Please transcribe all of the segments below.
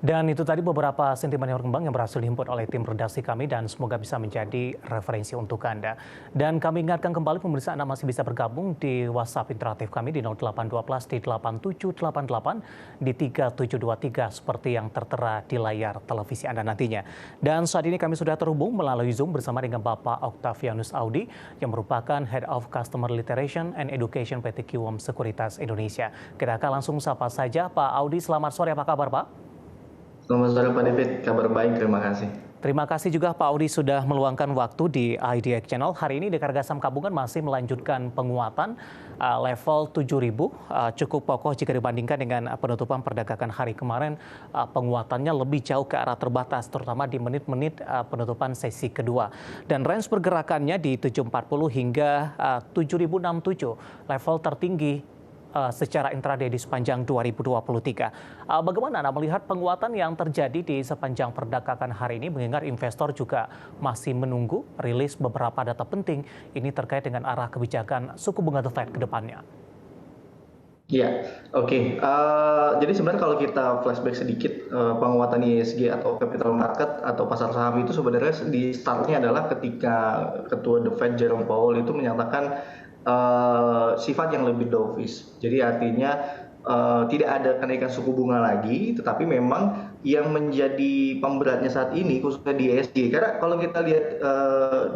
Dan itu tadi beberapa sentimen yang berkembang yang berhasil dihimpun oleh tim redaksi kami dan semoga bisa menjadi referensi untuk Anda. Dan kami ingatkan kembali pemirsa Anda masih bisa bergabung di WhatsApp interaktif kami di 0812 di 8788 di 3723 seperti yang tertera di layar televisi Anda nantinya. Dan saat ini kami sudah terhubung melalui Zoom bersama dengan Bapak Octavianus Audi yang merupakan Head of Customer Literation and Education PT Kiwom Sekuritas Indonesia. Kita akan langsung sapa saja Pak Audi, selamat sore, apa kabar Pak? Selamat sore Pak David, kabar baik, terima kasih. Terima kasih juga Pak Audi sudah meluangkan waktu di IDX Channel. Hari ini Dekar Saham Gabungan masih melanjutkan penguatan level 7.000, cukup kokoh jika dibandingkan dengan penutupan perdagangan hari kemarin. Penguatannya lebih jauh ke arah terbatas, terutama di menit-menit penutupan sesi kedua. Dan range pergerakannya di 740 hingga 7.067, level tertinggi secara intraday di sepanjang 2023. Bagaimana Anda melihat penguatan yang terjadi di sepanjang perdagangan hari ini, mengingat investor juga masih menunggu rilis beberapa data penting ini terkait dengan arah kebijakan suku bunga The Fed ke depannya? Iya, oke. Jadi sebenarnya kalau kita flashback sedikit, penguatan ISG atau capital market atau pasar saham itu sebenarnya di startnya adalah ketika Ketua The Fed Jerome Powell itu menyatakan sifat yang lebih dovish. Jadi artinya tidak ada kenaikan suku bunga lagi, tetapi memang yang menjadi pemberatnya saat ini khususnya di ESG. Karena kalau kita lihat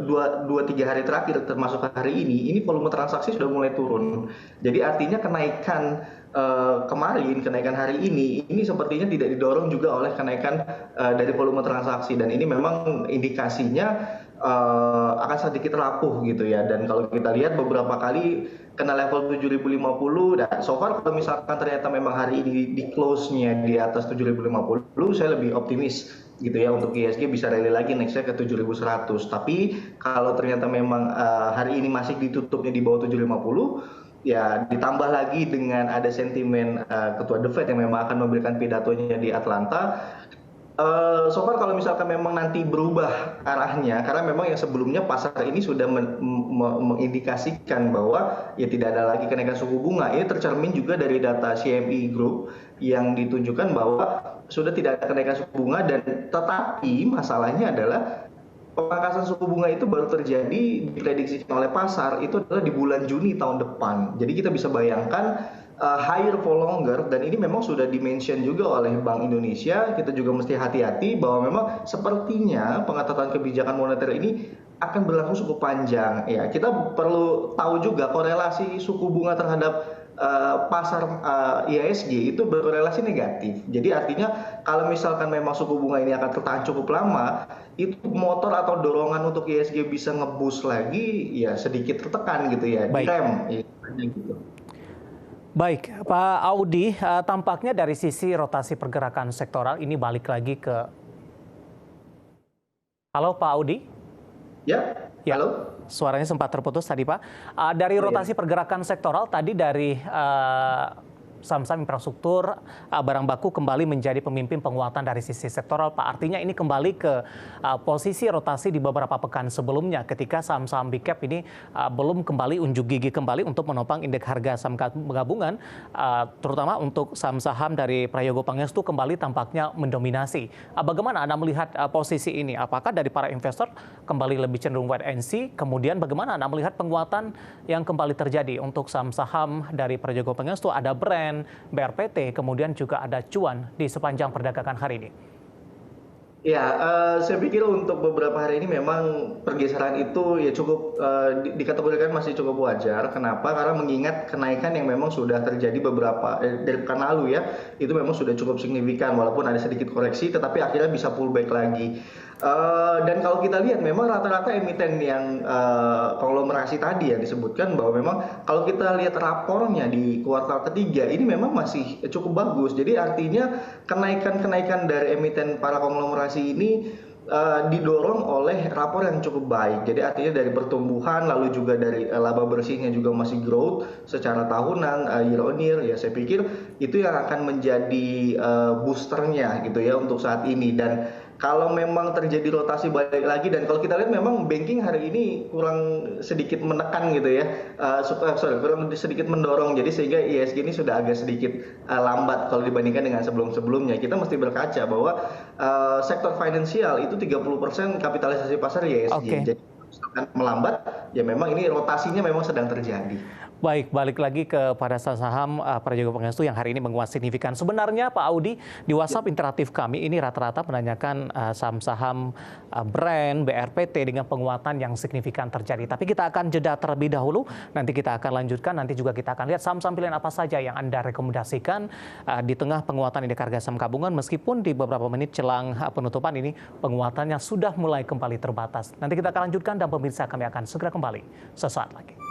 2-3 hari terakhir termasuk hari ini volume transaksi sudah mulai turun. Jadi artinya kenaikan kenaikan hari ini sepertinya tidak didorong juga oleh kenaikan dari volume transaksi, dan ini memang indikasinya akan sedikit rapuh gitu ya. Dan kalau kita lihat beberapa kali kena level 7.050, dan so far kalau misalkan ternyata memang hari ini di close-nya di atas 7.050, saya lebih optimis gitu ya untuk ISG bisa rally lagi nextnya ke 7.100. Tapi kalau ternyata memang hari ini masih ditutupnya di bawah 7.050, ya ditambah lagi dengan ada sentimen Ketua The Fed yang memang akan memberikan pidatonya di Atlanta. So far kalau misalkan memang nanti berubah arahnya, karena memang yang sebelumnya pasar ini sudah mengindikasikan bahwa ya tidak ada lagi kenaikan suku bunga. Ini tercermin juga dari data CME Group yang ditunjukkan bahwa sudah tidak ada kenaikan suku bunga, dan tetapi masalahnya adalah pemangkasan suku bunga itu baru terjadi diprediksikan oleh pasar itu adalah di bulan Juni tahun depan. Jadi kita bisa bayangkan higher for longer, dan ini memang sudah dimention juga oleh Bank Indonesia. Kita juga mesti hati-hati bahwa memang sepertinya pengetatan kebijakan moneter ini akan berlangsung cukup panjang. Ya, kita perlu tahu juga korelasi suku bunga terhadap pasar IHSG itu berkorelasi negatif. Jadi artinya kalau misalkan memang suku bunga ini akan tertahan cukup lama, itu motor atau dorongan untuk IHSG bisa ngeboost lagi ya sedikit tertekan gitu ya, direm gitu. Baik, Pak Audi, tampaknya dari sisi rotasi pergerakan sektoral ini balik lagi ke... Halo Pak Audi? Ya, halo? Suaranya sempat terputus tadi Pak. Dari rotasi pergerakan sektoral tadi dari saham-saham infrastruktur, barang baku kembali menjadi pemimpin penguatan dari sisi sektoral Pak. Artinya ini kembali ke posisi rotasi di beberapa pekan sebelumnya ketika saham-saham big cap ini belum kembali unjuk gigi kembali untuk menopang indeks harga saham gabungan, terutama untuk saham-saham dari Prayogo Pangestu kembali tampaknya mendominasi. Bagaimana Anda melihat posisi ini? Apakah dari para investor kembali lebih cenderung wait and see? Kemudian bagaimana Anda melihat penguatan yang kembali terjadi untuk saham-saham dari Prayogo Pangestu, ada brand, BRPT, kemudian juga ada cuan di sepanjang perdagangan hari ini? Ya, saya pikir untuk beberapa hari ini memang pergeseran itu ya cukup dikategorikan masih cukup wajar. Kenapa? Karena mengingat kenaikan yang memang sudah terjadi beberapa dari pekan lalu ya, itu memang sudah cukup signifikan walaupun ada sedikit koreksi, tetapi akhirnya bisa pullback lagi. Dan kalau kita lihat memang rata-rata emiten yang konglomerasi tadi yang disebutkan bahwa memang kalau kita lihat rapornya di kuartal ketiga ini memang masih cukup bagus. Jadi artinya kenaikan-kenaikan dari emiten para konglomerasi ini didorong oleh rapor yang cukup baik. Jadi artinya dari pertumbuhan, lalu juga dari laba bersihnya juga masih growth secara tahunan, year on year. Ya saya pikir itu yang akan menjadi boosternya gitu ya untuk saat ini. Dan Kalau memang terjadi rotasi balik lagi, dan kalau kita lihat memang banking hari ini kurang sedikit menekan gitu ya, kurang sedikit mendorong, jadi sehingga ISG ini sudah agak sedikit lambat kalau dibandingkan dengan sebelum-sebelumnya. Kita mesti berkaca bahwa sektor finansial itu 30% kapitalisasi pasar ISG. Oke. Jadi misalkan melambat, ya memang ini rotasinya memang sedang terjadi. Baik, balik lagi kepada saham Prajogo Pangestu yang hari ini menguat signifikan. Sebenarnya Pak Audi, di WhatsApp interaktif kami ini rata-rata menanyakan saham-saham brand, BRPT dengan penguatan yang signifikan terjadi. Tapi kita akan jeda terlebih dahulu, nanti kita akan lanjutkan, nanti juga kita akan lihat saham-saham pilihan apa saja yang Anda rekomendasikan di tengah penguatan indeks harga saham gabungan, meskipun di beberapa menit jelang penutupan ini penguatannya sudah mulai kembali terbatas. Nanti kita akan lanjutkan dan pemirsa kami akan segera kembali sesaat lagi.